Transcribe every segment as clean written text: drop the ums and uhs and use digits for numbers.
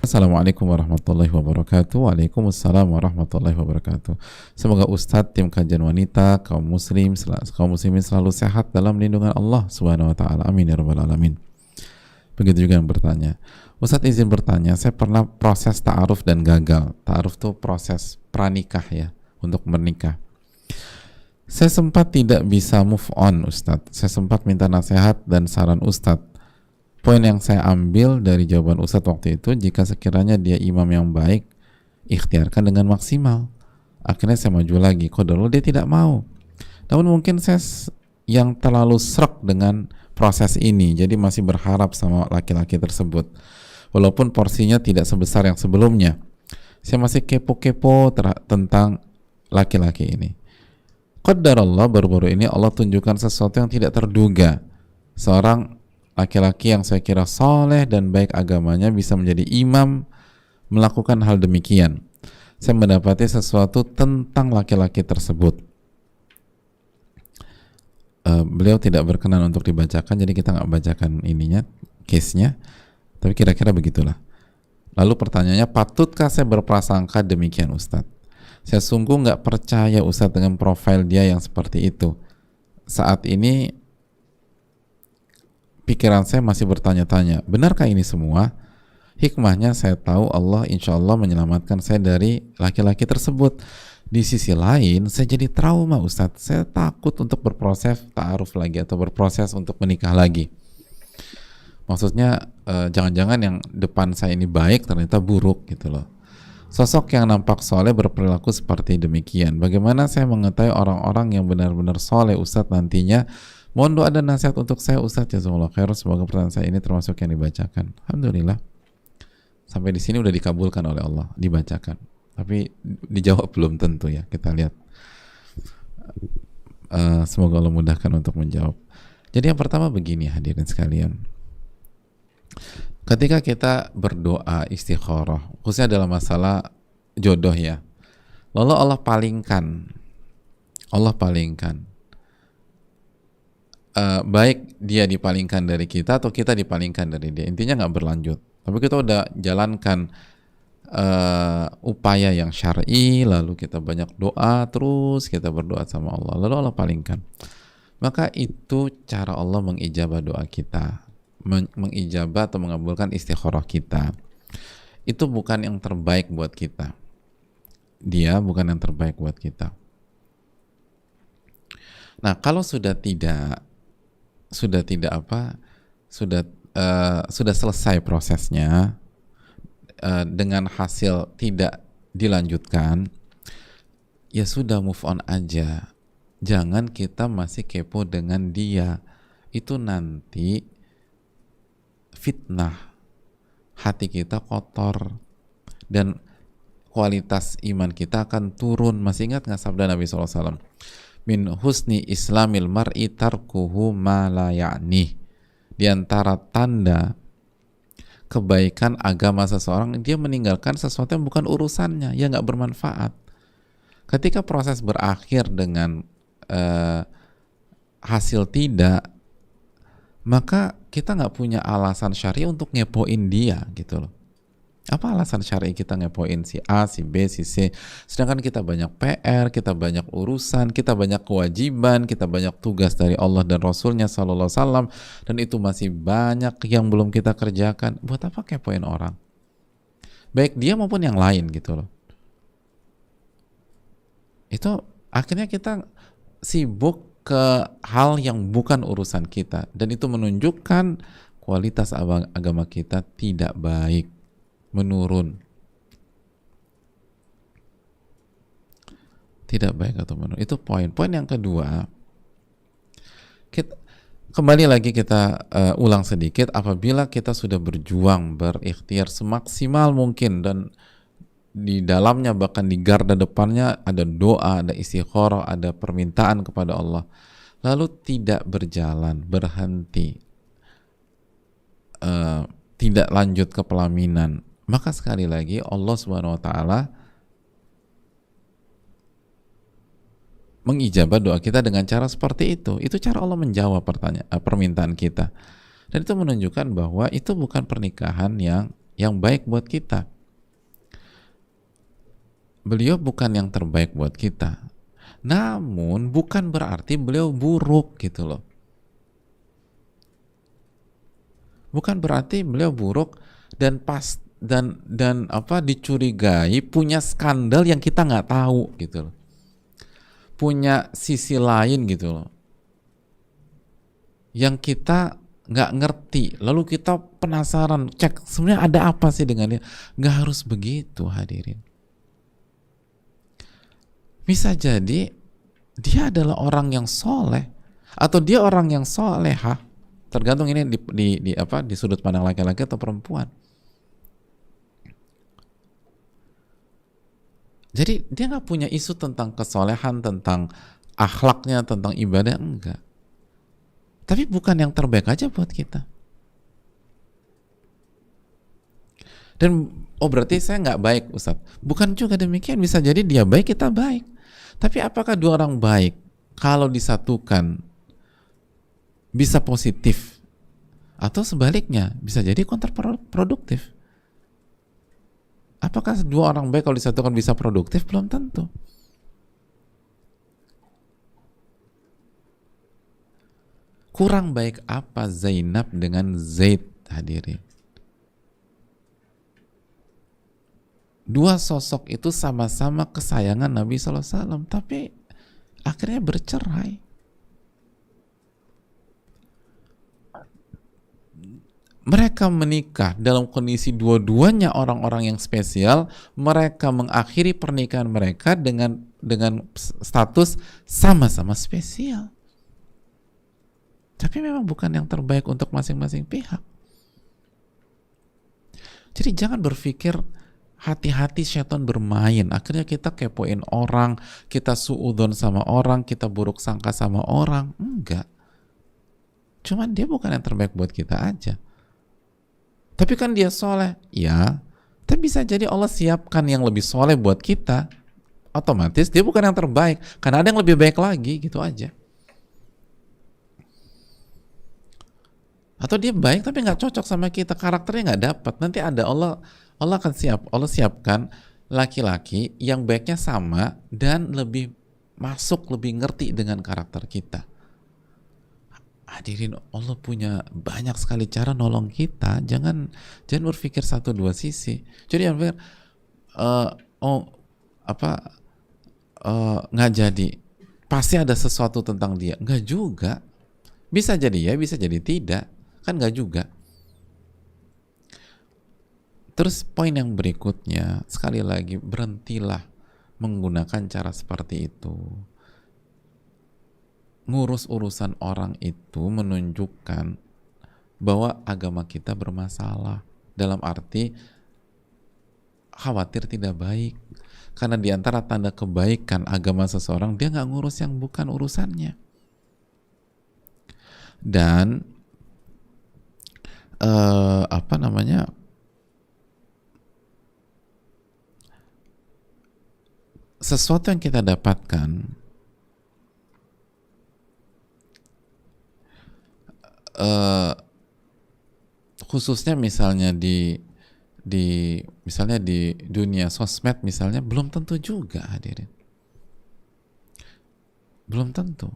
Assalamualaikum warahmatullahi wabarakatuh. Waalaikumsalam warahmatullahi wabarakatuh. Semoga Ustadz, tim kajian wanita, kaum muslimin selalu sehat dalam lindungan Allah Subhanahu wa taala. Amin ya rabbal alamin. Begitu juga yang bertanya. Ustadz izin bertanya, saya pernah proses ta'aruf dan gagal. Ta'aruf itu proses pranikah ya, untuk menikah. Saya sempat tidak bisa move on Ustadz. Saya sempat minta nasihat dan saran Ustadz. Poin yang saya ambil dari jawaban Ustadz waktu itu, jika sekiranya dia imam yang baik, ikhtiarkan dengan maksimal. Akhirnya saya maju lagi, qadarullah dia tidak mau. Namun mungkin saya yang terlalu srek dengan proses ini, jadi masih berharap sama laki-laki tersebut. Walaupun porsinya tidak sebesar yang sebelumnya, saya masih kepo-kepo tentang laki-laki ini. Qadarullah baru-baru ini Allah tunjukkan sesuatu yang tidak terduga. Seorang laki-laki yang saya kira soleh dan baik agamanya bisa menjadi imam melakukan hal demikian. Saya mendapati sesuatu tentang laki-laki tersebut. Beliau tidak berkenan untuk dibacakan, jadi kita nggak bacakan ininya, case-nya. Tapi kira-kira begitulah. Lalu pertanyaannya, patutkah saya berprasangka demikian Ustadz? Saya sungguh nggak percaya Ustadz dengan profil dia yang seperti itu. Saat ini pikiran saya masih bertanya-tanya, benarkah ini semua? Hikmahnya saya tahu Allah insya Allah menyelamatkan saya dari laki-laki tersebut. Di sisi lain, saya jadi trauma Ustadz. Saya takut untuk berproses ta'aruf lagi atau berproses untuk menikah lagi. Maksudnya jangan-jangan yang depan saya ini baik ternyata buruk gitu loh. Sosok yang nampak soleh berperilaku seperti demikian. Bagaimana saya mengetahui orang-orang yang benar-benar soleh Ustadz nantinya? Mohon doa dan nasihat untuk saya Ustadz, jazakallahu khair. Semoga pertanyaan saya ini termasuk yang dibacakan. Alhamdulillah. Sampai di sini udah dikabulkan oleh Allah, dibacakan. Tapi dijawab belum tentu ya. Kita lihat. Semoga Allah mudahkan untuk menjawab. Jadi yang pertama begini hadirin sekalian. Ketika kita berdoa istikharah, khususnya dalam masalah jodoh ya, lalu Allah palingkan, baik dia dipalingkan dari kita atau kita dipalingkan dari dia, intinya nggak berlanjut. Tapi kita udah jalankan upaya yang syar'i, lalu kita banyak doa, terus kita berdoa sama Allah, lalu Allah palingkan. Maka itu cara Allah mengijabah doa kita, mengijabah atau mengabulkan istikharah kita. Itu bukan yang terbaik buat kita. Dia bukan yang terbaik buat kita. Nah, kalau sudah selesai prosesnya dengan hasil tidak dilanjutkan, ya sudah, move on aja. Jangan kita masih kepo dengan dia. Itu nanti fitnah, hati kita kotor dan kualitas iman kita akan turun. Masih ingat nggak sabda Nabi SAW? Min husni islamil mar'i tarkuhu ma la ya'nih. Di antara tanda kebaikan agama seseorang, dia meninggalkan sesuatu yang bukan urusannya, yang nggak bermanfaat. Ketika proses berakhir dengan hasil tidak, maka kita nggak punya alasan syar'i untuk ngepoin dia gitu loh. Apa alasan syar'i kita ngepoin si A, si B, si C? Sedangkan kita banyak PR, kita banyak urusan, kita banyak kewajiban, kita banyak tugas dari Allah dan Rasulnya Sallallahu Alaihi Wasallam, dan itu masih banyak yang belum kita kerjakan. Buat apa kepoin orang? Baik dia maupun yang lain gitu loh. Itu akhirnya kita sibuk ke hal yang bukan urusan kita, dan itu menunjukkan kualitas agama kita tidak baik, menurun, tidak baik atau menurun. Itu poin yang kedua. Kembali lagi kita ulang sedikit. Apabila kita sudah berjuang, berikhtiar semaksimal mungkin, dan di dalamnya bahkan di garda depannya ada doa, ada istikharah, ada permintaan kepada Allah, lalu tidak berjalan, berhenti, tidak lanjut ke pelaminan, maka sekali lagi Allah Subhanahu wa taala mengijabah doa kita dengan cara seperti itu. Itu cara Allah menjawab permintaan kita. Dan itu menunjukkan bahwa itu bukan pernikahan yang yang baik buat kita. Beliau bukan yang terbaik buat kita. Namun bukan berarti beliau buruk gitu loh. Bukan berarti beliau buruk dan dicurigai punya skandal yang kita nggak tahu gitu loh. Punya sisi lain gitu loh. Yang kita nggak ngerti, lalu kita penasaran, cek sebenarnya ada apa sih dengan dia. Nggak harus begitu hadirin. Bisa jadi dia adalah orang yang soleh atau dia orang yang solehah, tergantung ini di sudut pandang laki-laki atau perempuan. Jadi dia nggak punya isu tentang kesolehan, tentang akhlaknya, tentang ibadah, enggak. Tapi bukan yang terbaik aja buat kita. Dan berarti saya nggak baik, Ustadz. Bukan juga demikian, bisa jadi dia baik, kita baik. Tapi apakah dua orang baik kalau disatukan bisa positif atau sebaliknya bisa jadi kontraproduktif? Apakah dua orang baik kalau disatukan bisa produktif? Belum tentu. Kurang baik apa Zainab dengan Zaid, hadirin? Dua sosok itu sama-sama kesayangan Nabi SAW, tapi akhirnya bercerai. Mereka menikah dalam kondisi dua-duanya orang-orang yang spesial. Mereka mengakhiri pernikahan mereka dengan status sama-sama spesial. Tapi memang bukan yang terbaik untuk masing-masing pihak. Jadi jangan berpikir hati-hati syaitan bermain. Akhirnya kita kepoin orang, kita suudzon sama orang, kita buruk sangka sama orang. Enggak. Cuman dia bukan yang terbaik buat kita aja. Tapi kan dia soleh. Ya. Tapi bisa jadi Allah siapkan yang lebih soleh buat kita. Otomatis dia bukan yang terbaik. Karena ada yang lebih baik lagi. Gitu aja. Atau dia baik tapi nggak cocok sama kita. Karakternya nggak dapat. Nanti ada Allah akan Allah siapkan laki-laki yang baiknya sama dan lebih masuk, lebih ngerti dengan karakter kita. Hadirin, Allah punya banyak sekali cara nolong kita. Jangan berpikir satu dua sisi. Jadi yang berpikir nggak jadi, pasti ada sesuatu tentang dia. Nggak juga. Bisa jadi ya, bisa jadi tidak. Kan nggak juga. Terus poin yang berikutnya, sekali lagi, berhentilah menggunakan cara seperti itu. Ngurus urusan orang itu menunjukkan bahwa agama kita bermasalah. Dalam arti khawatir tidak baik. Karena di antara tanda kebaikan agama seseorang, dia nggak ngurus yang bukan urusannya. Dan sesuatu yang kita dapatkan khususnya misalnya di dunia sosmed misalnya, belum tentu juga, hadirin. Belum tentu.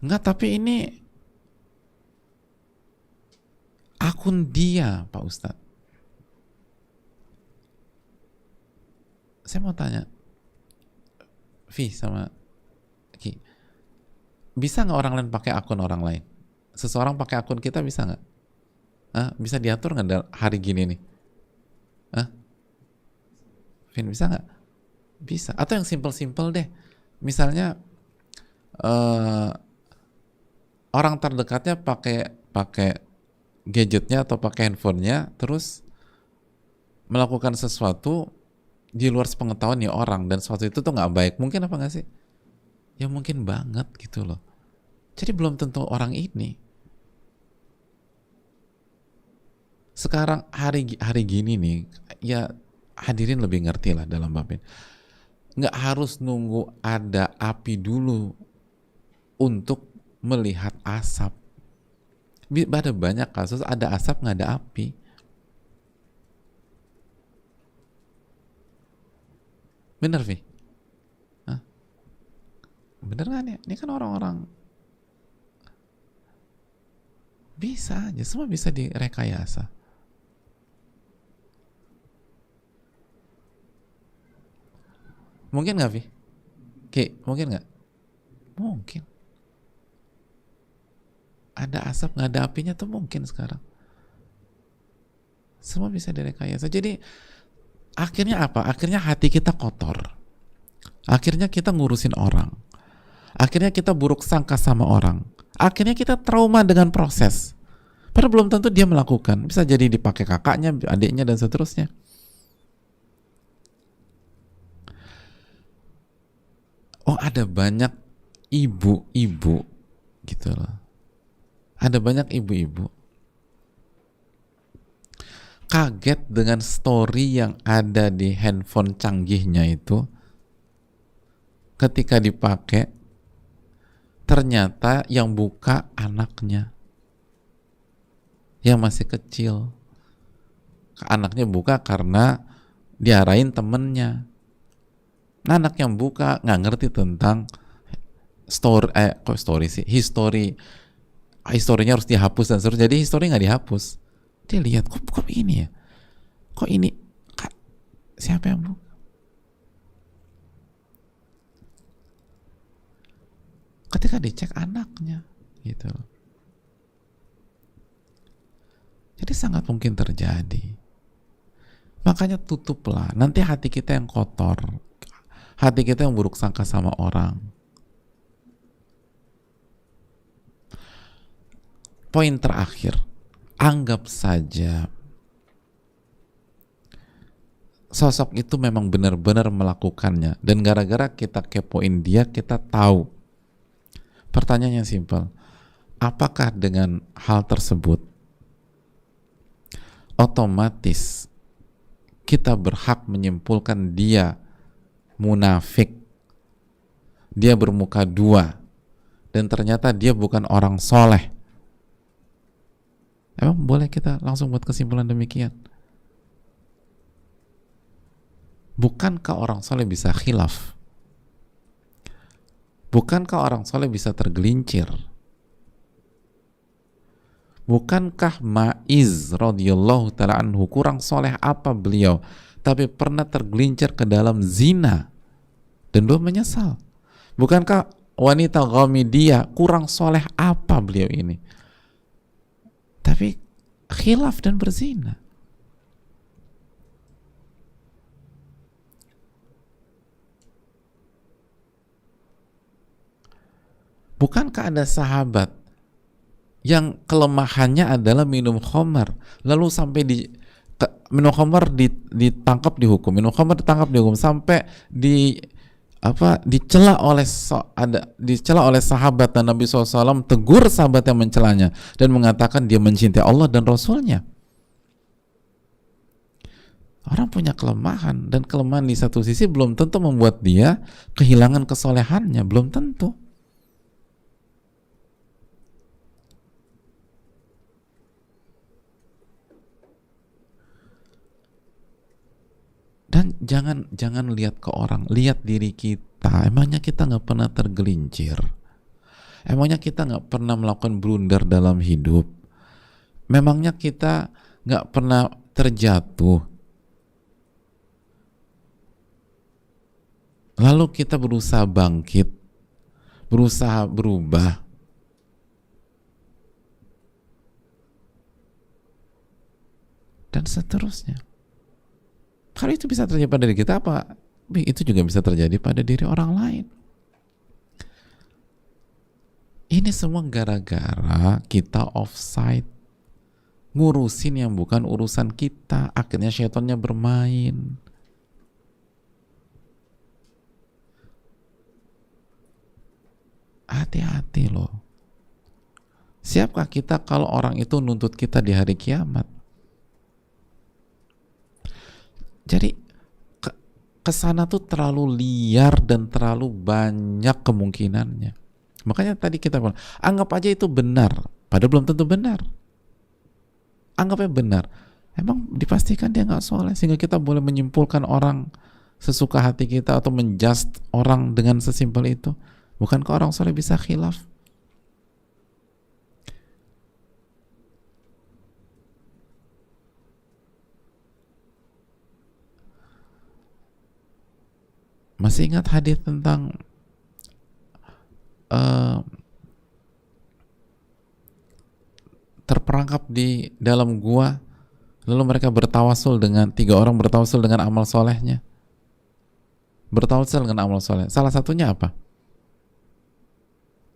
Enggak, tapi ini akun dia, Pak Ustadz. Saya mau tanya, Vi sama Ki, bisa nggak orang lain pakai akun orang lain? Seseorang pakai akun kita bisa nggak? Bisa diatur nggak hari gini nih? Vin, bisa nggak? Bisa. Atau yang simple-simple deh. Misalnya orang terdekatnya pakai gadgetnya atau pakai handphonenya, terus melakukan sesuatu di luar sepengetahuan orang, dan sesuatu itu tuh nggak baik. Mungkin apa nggak sih? Ya mungkin banget gitu loh. Jadi belum tentu orang ini. Sekarang hari gini nih, ya hadirin lebih ngerti lah dalam bab ini. Nggak harus nunggu ada api dulu untuk melihat asap. Ada banyak kasus ada asap nggak ada api. Bener Vi? Hah? Bener nggak nih? Ini kan orang-orang bisa aja, semua bisa direkayasa. Mungkin nggak Vi? Mungkin nggak? Mungkin. Ada asap nggak ada apinya tuh mungkin sekarang. Semua bisa direkayasa. Jadi akhirnya apa? Akhirnya hati kita kotor. Akhirnya kita ngurusin orang. Akhirnya kita buruk sangka sama orang. Akhirnya kita trauma dengan proses. Padahal belum tentu dia melakukan. Bisa jadi dipakai kakaknya, adiknya, dan seterusnya. Oh, ada banyak ibu-ibu gitu loh. Ada banyak ibu-ibu kaget dengan story yang ada di handphone canggihnya itu. Ketika dipakai, ternyata yang buka anaknya yang masih kecil. Anaknya buka karena diarahin temennya. Nah, anak yang buka nggak ngerti tentang historinya harus dihapus dan seterusnya. Jadi histori nggak dihapus. Dia lihat kok ini ya, kok ini siapa yang buka? Ketika dicek anaknya gitu. Jadi sangat mungkin terjadi. Makanya tutuplah, nanti hati kita yang kotor, hati kita yang buruk sangka sama orang. Poin terakhir, anggap saja sosok itu memang benar-benar melakukannya, dan gara-gara kita kepoin dia, kita tahu. Pertanyaannya simpel, apakah dengan hal tersebut otomatis kita berhak menyimpulkan dia munafik, dia bermuka dua, dan ternyata dia bukan orang soleh? Emang boleh kita langsung buat kesimpulan demikian? Bukankah orang soleh bisa khilaf? Bukankah orang soleh bisa tergelincir? Bukankah Ma'iz radhiyallahu ta'ala anhu, kurang soleh apa beliau, tapi pernah tergelincir ke dalam zina dan belum menyesal? Bukankah wanita Ghamidiyah, kurang soleh apa beliau ini, tapi khilaf dan berzina? Bukankah ada sahabat yang kelemahannya adalah minum khamar, lalu sampai minum khamar ditangkap dihukum, minum khamar ditangkap dihukum, sampai dicela oleh sahabat, dan Nabi SAW tegur sahabat yang mencelanya dan mengatakan dia mencintai Allah dan Rasulnya. Orang punya kelemahan, dan kelemahan di satu sisi belum tentu membuat dia kehilangan kesolehannya, belum tentu. Dan jangan lihat ke orang, lihat diri kita. Emangnya kita nggak pernah tergelincir? Emangnya kita nggak pernah melakukan blunder dalam hidup? Memangnya kita nggak pernah terjatuh? Lalu kita berusaha bangkit, berusaha berubah. Dan seterusnya. Kalau itu bisa terjadi pada diri kita, apa itu juga bisa terjadi pada diri orang lain. Ini semua gara-gara kita offside, ngurusin yang bukan urusan kita. Akhirnya syaitannya bermain. Hati-hati loh. Siapkah kita kalau orang itu nuntut kita di hari kiamat? Jadi kesana tuh terlalu liar dan terlalu banyak kemungkinannya. Makanya tadi kita bilang, anggap aja itu benar. Padahal belum tentu benar. Anggapnya benar. Emang dipastikan dia nggak soleh sehingga kita boleh menyimpulkan orang sesuka hati kita atau menjudge orang dengan sesimpel itu? Bukankah orang soleh bisa khilaf? Masih ingat hadis tentang terperangkap di dalam gua, lalu mereka bertawasul dengan 3 orang bertawasul dengan amal solehnya, bertawasul dengan amal soleh. Salah satunya apa?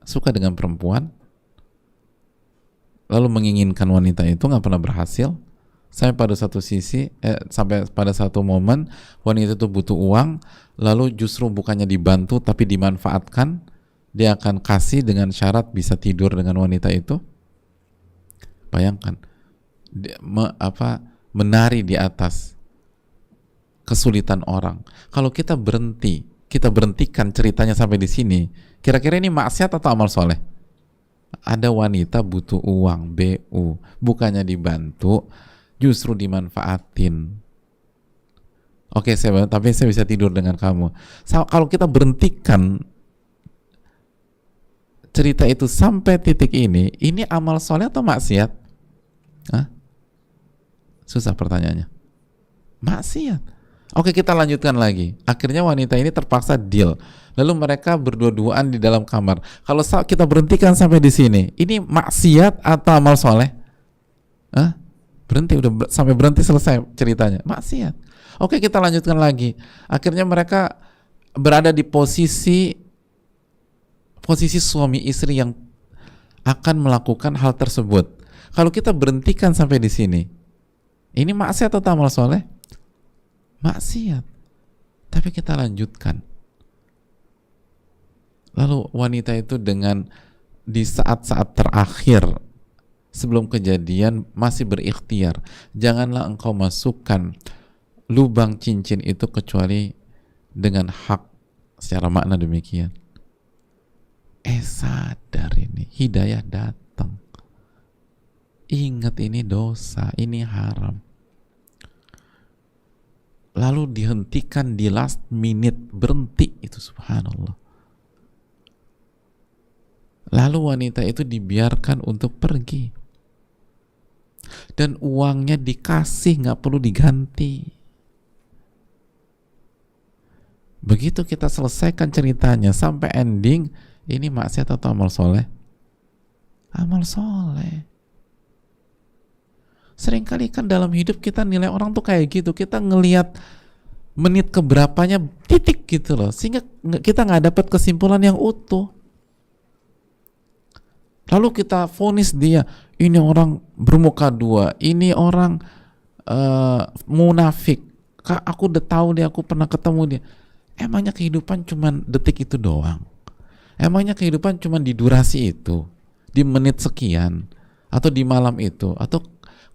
Suka dengan perempuan, lalu menginginkan wanita itu, nggak pernah berhasil. Sampai pada satu momen wanita itu butuh uang, lalu justru bukannya dibantu tapi dimanfaatkan. Dia akan kasih dengan syarat bisa tidur dengan wanita itu. Bayangkan, menari di atas kesulitan orang. Kalau kita berhentikan ceritanya sampai di sini, kira-kira ini maksiat atau amal soleh? Ada wanita butuh uang, BU, bukannya dibantu, justru dimanfaatin. Oke, tapi saya bisa tidur dengan kamu. Kalau kita berhentikan cerita itu sampai titik ini amal soleh atau maksiat? Hah? Susah pertanyaannya. Maksiat. Oke, kita lanjutkan lagi. Akhirnya wanita ini terpaksa deal. Lalu mereka berdua-duaan di dalam kamar. Kalau kita berhentikan sampai di sini, ini maksiat atau amal soleh? Hah? Berhenti, udah sampai berhenti selesai ceritanya. Maksiat. Oke, kita lanjutkan lagi. Akhirnya mereka berada di posisi suami istri yang akan melakukan hal tersebut. Kalau kita berhentikan sampai di sini, ini maksiat atau amal soleh? Maksiat. Tapi kita lanjutkan. Lalu wanita itu di saat-saat terakhir sebelum kejadian masih berikhtiar. Janganlah engkau masukkan lubang cincin itu kecuali dengan hak, secara makna demikian. Sadar ini, hidayah datang. Ingat ini dosa, ini haram. Lalu dihentikan di last minute, berhenti itu, subhanallah. Lalu wanita itu dibiarkan untuk pergi. Dan uangnya dikasih, nggak perlu diganti. Begitu kita selesaikan ceritanya sampai ending, ini maksiat atau amal soleh? Amal soleh. Seringkali kan dalam hidup kita nilai orang tuh kayak gitu, kita ngelihat menit keberapanya titik gitu loh, sehingga kita nggak dapat kesimpulan yang utuh. Lalu kita vonis dia, ini orang bermuka dua, ini orang munafik. Kak, aku udah tahu dia, aku pernah ketemu dia. Emangnya kehidupan cuman detik itu doang? Emangnya kehidupan cuman di durasi itu, di menit sekian, atau di malam itu, atau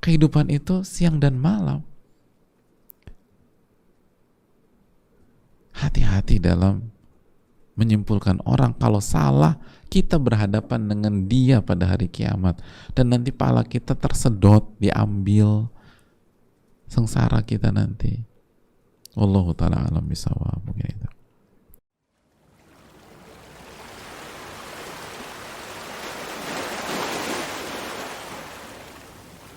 kehidupan itu siang dan malam? Hati-hati dalam menyimpulkan orang. Kalau salah, kita berhadapan dengan dia pada hari kiamat, dan nanti pahala kita tersedot, diambil, sengsara kita nanti. Wallahu ta'ala alam bisawab. Mungkin itu.